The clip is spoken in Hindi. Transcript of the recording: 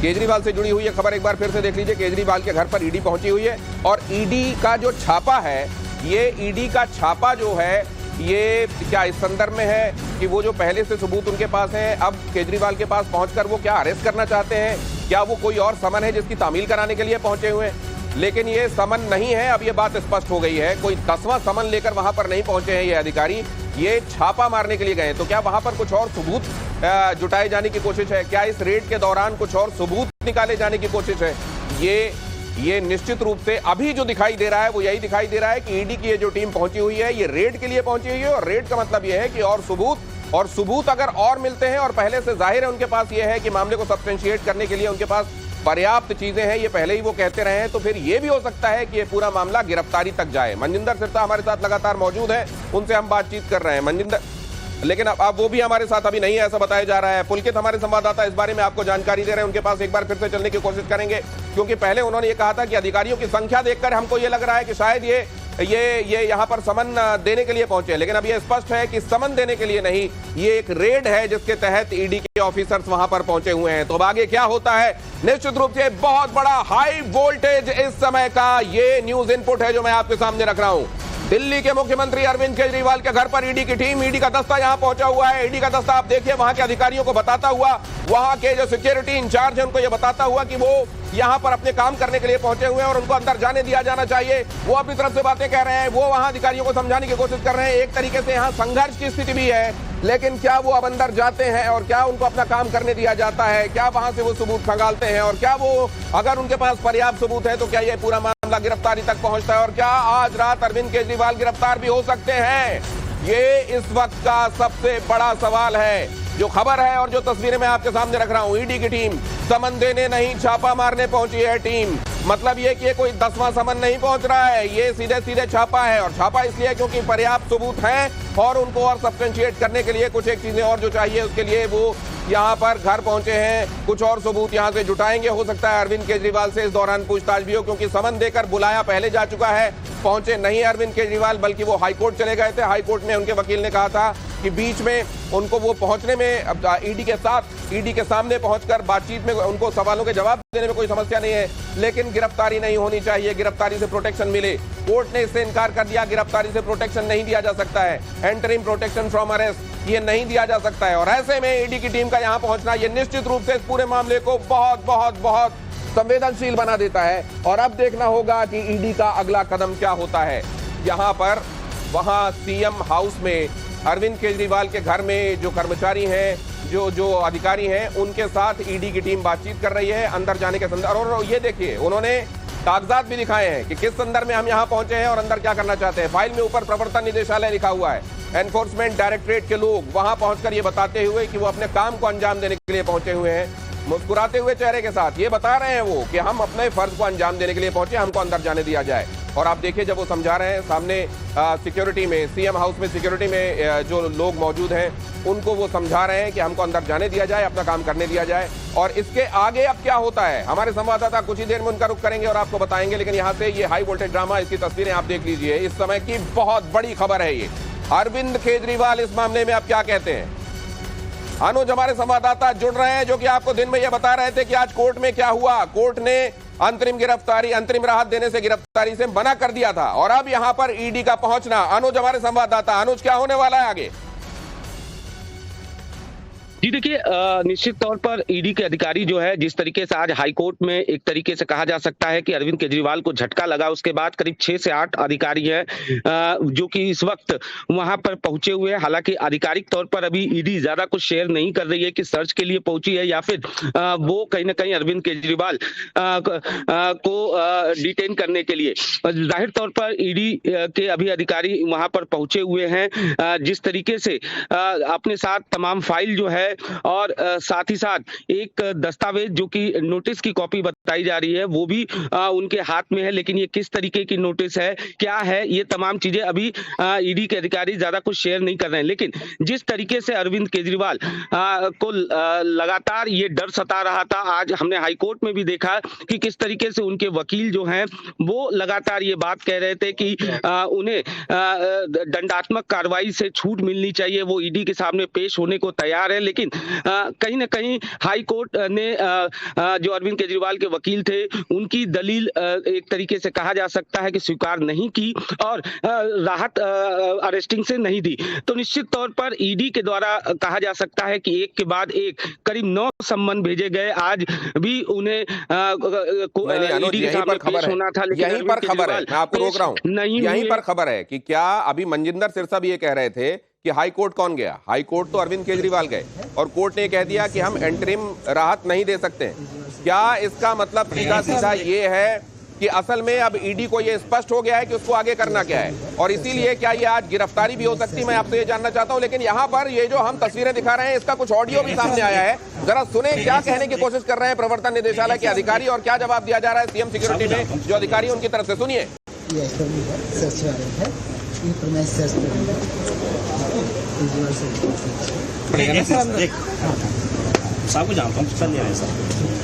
केजरीवाल से जुड़ी हुई है खबर एक बार फिर से देख लीजिए। केजरीवाल के घर पर ईडी पहुंची हुई है और ईडी का जो छापा है, ये ईडी का छापा जो है ये क्या इस संदर्भ में है कि वो जो पहले से सबूत उनके पास हैं, अब केजरीवाल के पास पहुंचकर वो क्या अरेस्ट करना चाहते हैं? क्या वो कोई और समन है जिसकी तामील कराने के लिए पहुंचे हुए हैं? लेकिन ये समन नहीं है, अब ये बात स्पष्ट हो गई है। कोई 10वां समन लेकर वहां पर नहीं पहुंचे हैं ये अधिकारी, ये छापा मारने के लिए गए। तो क्या वहां पर कुछ और सबूत जुटाए जाने की कोशिश है? क्या इस रेड के दौरान कुछ और सबूत निकाले जाने की कोशिश है? ये निश्चित रूप से अभी जो दिखाई दे रहा है वो यही दिखाई दे रहा है कि ईडी की ये जो टीम पहुंची हुई है ये रेड के लिए पहुंची हुई है, और रेड का मतलब ये है कि और सबूत अगर और मिलते हैं, और पहले से जाहिर है उनके पास ये है कि मामले को सब्सटेंशिएट करने के लिए उनके पास पर्याप्त चीजें हैं, ये पहले ही वो कहते रहे हैं, तो फिर ये भी हो सकता है कि ये पूरा मामला गिरफ्तारी तक जाए। मनजिंदर सिरसा हमारे साथ लगातार मौजूद है, उनसे हम बातचीत कर रहे हैं। मनजिंदर, लेकिन अब वो भी हमारे साथ अभी नहीं है ऐसा बताया जा रहा है। पुलकित हमारे संवाददाता इस बारे में आपको जानकारी दे रहे हैं, उनके पास एक बार फिर से चलने की कोशिश करेंगे, क्योंकि पहले उन्होंने ये कहा था कि अधिकारियों की संख्या देखकर हमको ये लग रहा है कि शायद ये यहाँ पर समन देने के लिए पहुंचे, लेकिन अब ये स्पष्ट है कि समन देने के लिए नहीं, ये एक रेड है जिसके तहत ईडी के ऑफिसर्स वहां पर पहुंचे हुए हैं। तो अब आगे क्या होता है? निश्चित रूप से बहुत बड़ा हाई वोल्टेज इस समय का ये न्यूज इनपुट है जो मैं आपके सामने रख रहा हूं। दिल्ली के मुख्यमंत्री अरविंद केजरीवाल के घर पर ईडी की टीम, ईडी का दस्ता यहां पहुंचा हुआ है। ईडी का दस्ता आप देखिए वहां के अधिकारियों को बताता हुआ, वहां के जो सिक्योरिटी इंचार्ज है उनको यह बताता हुआ कि वो यहां पर अपने काम करने के लिए पहुंचे हुए हैं और उनको अंदर जाने दिया जाना चाहिए। वो अपनी तरफ से बातें कह रहे हैं, वो वहां अधिकारियों को समझाने की कोशिश कर रहे हैं। एक तरीके से यहां संघर्ष की स्थिति भी है, लेकिन क्या वो अब अंदर जाते हैं और क्या उनको अपना काम करने दिया जाता है? क्या वहां से वो सबूत खंगालते हैं और क्या वो, अगर उनके पास पर्याप्त सबूत है तो क्या ये पूरा मामला गिरफ्तारी तक पहुंचता है? और क्या आज रात अरविंद केजरीवाल गिरफ्तार भी हो सकते हैं? ये इस वक्त का सबसे बड़ा सवाल है। जो खबर है और जो तस्वीरें मैं आपके सामने रख रहा हूं, ईडी की टीम समन देने नहीं छापा मारने पहुंची है टीम। मतलब ये कि ये कोई 10वां समन नहीं पहुंच रहा है, ये सीधे सीधे छापा है। और छापा इसलिए क्योंकि पर्याप्त सबूत हैं और उनको और सब्सटेंशिएट करने के लिए कुछ एक चीजें और जो चाहिए उसके लिए वो यहाँ पर घर पहुंचे हैं। कुछ और सबूत यहाँ से जुटाएंगे, हो सकता है अरविंद केजरीवाल से इस दौरान पूछताछ भी हो, क्योंकि समन देकर बुलाया पहले जा चुका है। पहुंचे नहीं अरविंद केजरीवाल, बल्कि वो हाईकोर्ट चले गए थे। हाईकोर्ट में उनके वकील ने कहा था कि बीच में उनको वो पहुंचने में ईडी के साथ, ईडी के सामने पहुंचकर बातचीत में उनको सवालों के जवाब देने में कोई समस्या नहीं है, लेकिन गिरफ्तारी नहीं होनी चाहिए, गिरफ्तारी से प्रोटेक्शन मिले। कोर्ट ने इससे इनकार कर दिया, गिरफ्तारी से प्रोटेक्शन नहीं दिया जा सकता है, एंटरिम प्रोटेक्शन फ्रॉम अरेस्ट ये नहीं दिया जा सकता है। और ऐसे में ईडी की टीम का यहां पहुंचना ये निश्चित रूप से इस पूरे मामले को बहुत बहुत बहुत संवेदनशील बना देता है। और अब देखना होगा कि ईडी का अगला कदम क्या होता है। यहां पर वहां सीएम हाउस में अरविंद केजरीवाल के घर में जो कर्मचारी हैं, जो अधिकारी हैं, उनके साथ ईडी की टीम बातचीत कर रही है अंदर जाने के संदर्भ। और ये देखिए उन्होंने कागजात भी दिखाए हैं कि किस संदर्भ में हम यहाँ पहुंचे हैं और अंदर क्या करना चाहते हैं। फाइल में ऊपर प्रवर्तन निदेशालय लिखा हुआ है, एनफोर्समेंट डायरेक्टरेट के लोग वहां पहुंचकर ये बताते हुए कि वो अपने काम को अंजाम देने के लिए पहुंचे हुए हैं। मुस्कुराते हुए चेहरे के साथ ये बता रहे हैं वो कि हम अपने फर्ज को अंजाम देने के लिए पहुंचे, हमको अंदर जाने दिया जाए। और आप देखिए जब वो समझा रहे हैं सामने सिक्योरिटी में, सीएम हाउस में सिक्योरिटी में जो लोग मौजूद हैं उनको वो समझा रहे हैं कि हमको अंदर जाने दिया जाए, अपना काम करने दिया जाए। और इसके आगे अब क्या होता है हमारे संवाददाता कुछ ही देर में उनका रुख करेंगे और आपको बताएंगे। लेकिन यहाँ से ये हाई वोल्टेज ड्रामा, इसकी तस्वीरें आप देख लीजिए। इस समय की बहुत बड़ी खबर है ये। अरविंद केजरीवाल इस मामले में अब क्या कहते हैं? अनुज हमारे संवाददाता जुड़ रहे हैं जो कि आपको दिन में यह बता रहे थे कि आज कोर्ट में क्या हुआ। कोर्ट ने अंतरिम राहत देने से गिरफ्तारी से मना कर दिया था और अब यहां पर ईडी का पहुंचना। अनुज हमारे संवाददाता, अनुज क्या होने वाला है आगे? जी देखिए, निश्चित तौर पर ईडी के अधिकारी जो है, जिस तरीके से आज हाईकोर्ट में एक तरीके से कहा जा सकता है कि अरविंद केजरीवाल को झटका लगा, उसके बाद करीब 6 से 8 अधिकारी हैं जो कि इस वक्त वहां पर पहुंचे हुए हैं। हालांकि आधिकारिक तौर पर अभी ईडी ज्यादा कुछ शेयर नहीं कर रही है कि सर्च के लिए पहुंची है या फिर वो कहीं ना कहीं अरविंद केजरीवाल को डिटेन करने के लिए। जाहिर तौर पर ईडी के अभी अधिकारी वहां पर पहुंचे हुए हैं। जिस तरीके से अपने साथ तमाम फाइल जो है और साथ ही साथ एक दस्तावेज जो कि नोटिस की कॉपी बताई जा रही है वो भी उनके हाथ में है। लेकिन ये किस तरीके की नोटिस है, क्या है, ये तमाम चीजें अभी ईडी के अधिकारी ज्यादा कुछ शेयर नहीं कर रहे हैं। लेकिन जिस तरीके से अरविंद केजरीवाल को लगातार ये डर सता रहा था, आज हमने हाईकोर्ट में भी देखा कि किस तरीके से उनके वकील जो हैं वो लगातार ये बात कह रहे थे कि उन्हें दंडात्मक कार्रवाई से छूट मिलनी चाहिए, वो ईडी के सामने पेश होने को तैयार है। लेकिन लेकिन कहीं ना कहीं हाई कोर्ट ने जो अरविंद केजरीवाल के वकील थे उनकी दलील एक तरीके से कहा जा सकता है कि स्वीकार नहीं की और राहत अरेस्टिंग से नहीं दी। तो निश्चित तौर पर ईडी के द्वारा कहा जा सकता है कि एक के बाद एक करीब 9 सम्मन भेजे गए। आज भी उन्हें ईडी के सामने पेश होना था, लेकिन यहीं पर खबर है, मैं आपको रोक रहा हूं, यहीं पर खबर है कि क्या अभी मनजिंदर सिरसा भी ये कह रहे थे कि हाई कोर्ट कौन गया? हाई कोर्ट तो अरविंद केजरीवाल गए और कोर्ट ने कह दिया कि हम एंटरिम राहत नहीं दे सकते। क्या इसका मतलब सीधा सीधा ये है कि असल में अब ईडी को ये स्पष्ट हो गया है कि उसको आगे करना क्या है, और इसीलिए क्या ये आज गिरफ्तारी भी हो सकती है? मैं आपसे ये जानना चाहता हूं। लेकिन यहाँ पर ये जो हम तस्वीरें दिखा रहे हैं, इसका कुछ ऑडियो भी सामने आया है, जरा सुने क्या कहने की कोशिश कर रहे हैं प्रवर्तन निदेशालय के अधिकारी और क्या जवाब दिया जा रहा है सीएम सिक्योरिटी में जो अधिकारी उनकी तरफ से। सुनिए। साहब को जानता हूँ, चल नहीं आए सर।